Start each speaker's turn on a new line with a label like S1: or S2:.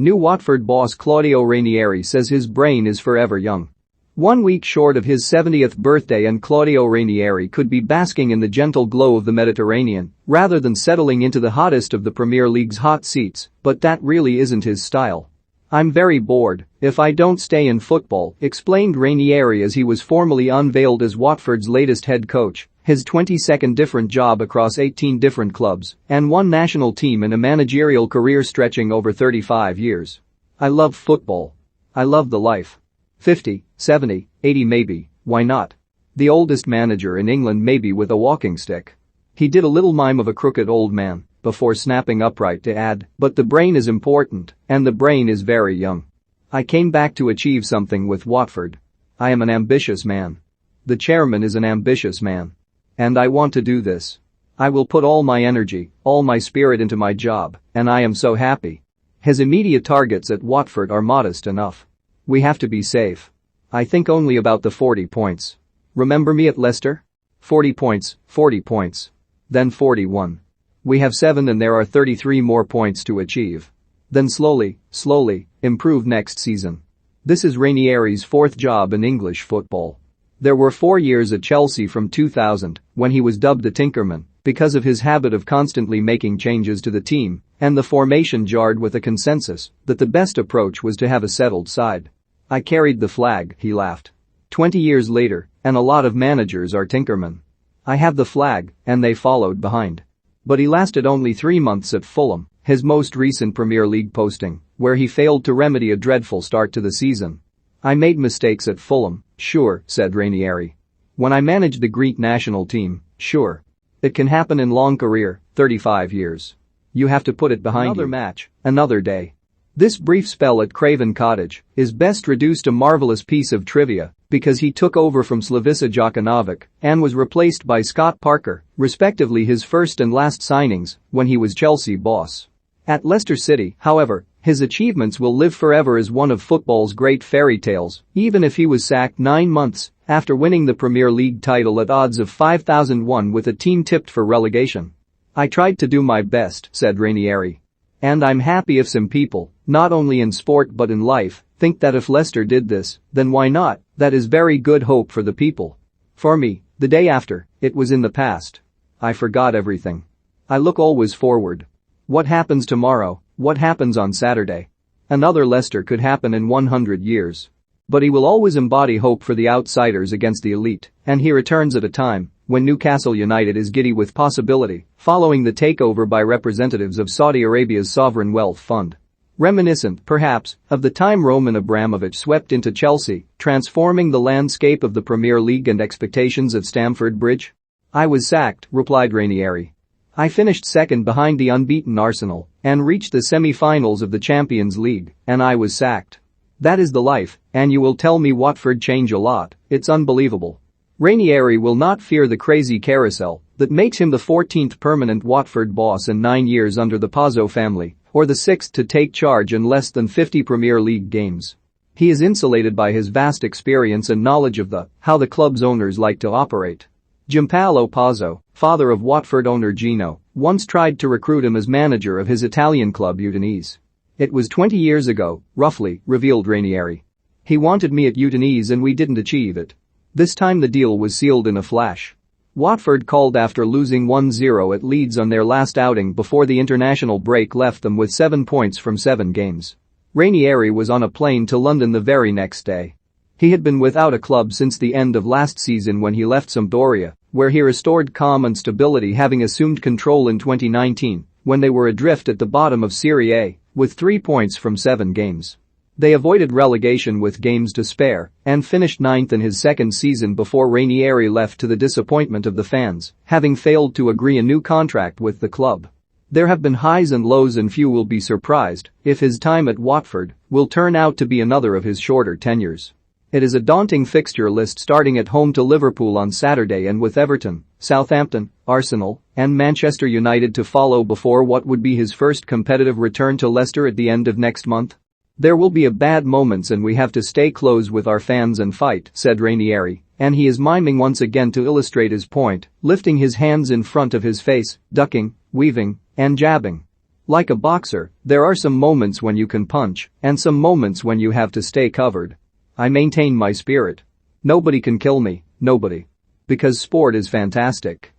S1: New Watford boss Claudio Ranieri says his brain is forever young. 1 week short of his 70th birthday and Claudio Ranieri could be basking in the gentle glow of the Mediterranean rather than settling into the hottest of the Premier League's hot seats, but that really isn't his style. "I'm very bored if I don't stay in football," explained Ranieri as he was formally unveiled as Watford's latest head coach, his 22nd different job across 18 different clubs and one national team in a managerial career stretching over 35 years. "I love football. I love the life. 50, 70, 80 maybe, why not? The oldest manager in England maybe with a walking stick." He did a little mime of a crooked old man before snapping upright to add, "But the brain is important, and the brain is very young. I came back to achieve something with Watford. I am an ambitious man. The chairman is an ambitious man. And I want to do this. I will put all my energy, all my spirit into my job, and I am so happy." His immediate targets at Watford are modest enough. "We have to be safe. I think only about the 40 points. Remember me at Leicester? 40 points, 40 points. Then 41. We have 7 and there are 33 more points to achieve. Then slowly, improve next season." This is Ranieri's 4th job in English football. There were 4 years at Chelsea from 2000, when he was dubbed the Tinkerman, because of his habit of constantly making changes to the team, and the formation jarred with a consensus that the best approach was to have a settled side. "I carried the flag," he laughed. 20 years later, and a lot of managers are Tinkermen. I have the flag, and they followed behind. But he lasted only 3 months at Fulham, his most recent Premier League posting, where he failed to remedy a dreadful start to the season. "I made mistakes at Fulham, sure," said Ranieri. "When I managed the Greek national team, sure. It can happen in long career, 35 years. You have to put it behind you. Another match, another day." This brief spell at Craven Cottage is best reduced to a marvelous piece of trivia because he took over from Slavica Jokanovic and was replaced by Scott Parker, respectively his first and last signings when he was Chelsea boss. At Leicester City, however, his achievements will live forever as one of football's great fairy tales, even if he was sacked 9 months after winning the Premier League title at odds of 5,001 with a team tipped for relegation. "I tried to do my best," said Ranieri. "And I'm happy if some people, not only in sport but in life, think that if Leicester did this, then why not? That is very good hope for the people. For me, the day after, it was in the past. I forgot everything. I look always forward. What happens tomorrow? What happens on Saturday? Another Leicester could happen in 100 years. But he will always embody hope for the outsiders against the elite, and he returns at a time when Newcastle United is giddy with possibility following the takeover by representatives of Saudi Arabia's sovereign wealth fund. Reminiscent, perhaps, of the time Roman Abramovich swept into Chelsea, transforming the landscape of the Premier League and expectations at Stamford Bridge. "I was sacked," replied Ranieri. "I finished second behind the unbeaten Arsenal and reached the semi-finals of the Champions League, and I was sacked. That is the life, and you will tell me Watford change a lot, it's unbelievable." Ranieri will not fear the crazy carousel that makes him the 14th permanent Watford boss in 9 years under the Pazzo family, or the 6th to take charge in less than 50 Premier League games. He is insulated by his vast experience and knowledge of how the club's owners like to operate. Giampaolo Pazzo, father of Watford owner Gino, once tried to recruit him as manager of his Italian club Udinese. "It was 20 years ago, roughly," revealed Ranieri. "He wanted me at Udinese and we didn't achieve it. This time the deal was sealed in a flash." Watford called after losing 1-0 at Leeds on their last outing before the international break left them with 7 points from 7 games. Ranieri was on a plane to London the very next day. He had been without a club since the end of last season when he left Sampdoria, where he restored calm and stability, having assumed control in 2019 when they were adrift at the bottom of Serie A with 3 points from 7 games. They avoided relegation with games to spare and finished 9th in his second season before Ranieri left to the disappointment of the fans, having failed to agree a new contract with the club. There have been highs and lows and few will be surprised if his time at Watford will turn out to be another of his shorter tenures. It is a daunting fixture list starting at home to Liverpool on Saturday and with Everton, Southampton, Arsenal, and Manchester United to follow before what would be his first competitive return to Leicester at the end of next month. "There will be bad moments and we have to stay close with our fans and fight," said Ranieri, and he is miming once again to illustrate his point, lifting his hands in front of his face, ducking, weaving, and jabbing. Like a boxer, there are some moments when you can punch and some moments when you have to stay covered. I maintain my spirit. Nobody can kill me, nobody. Because sport is fantastic.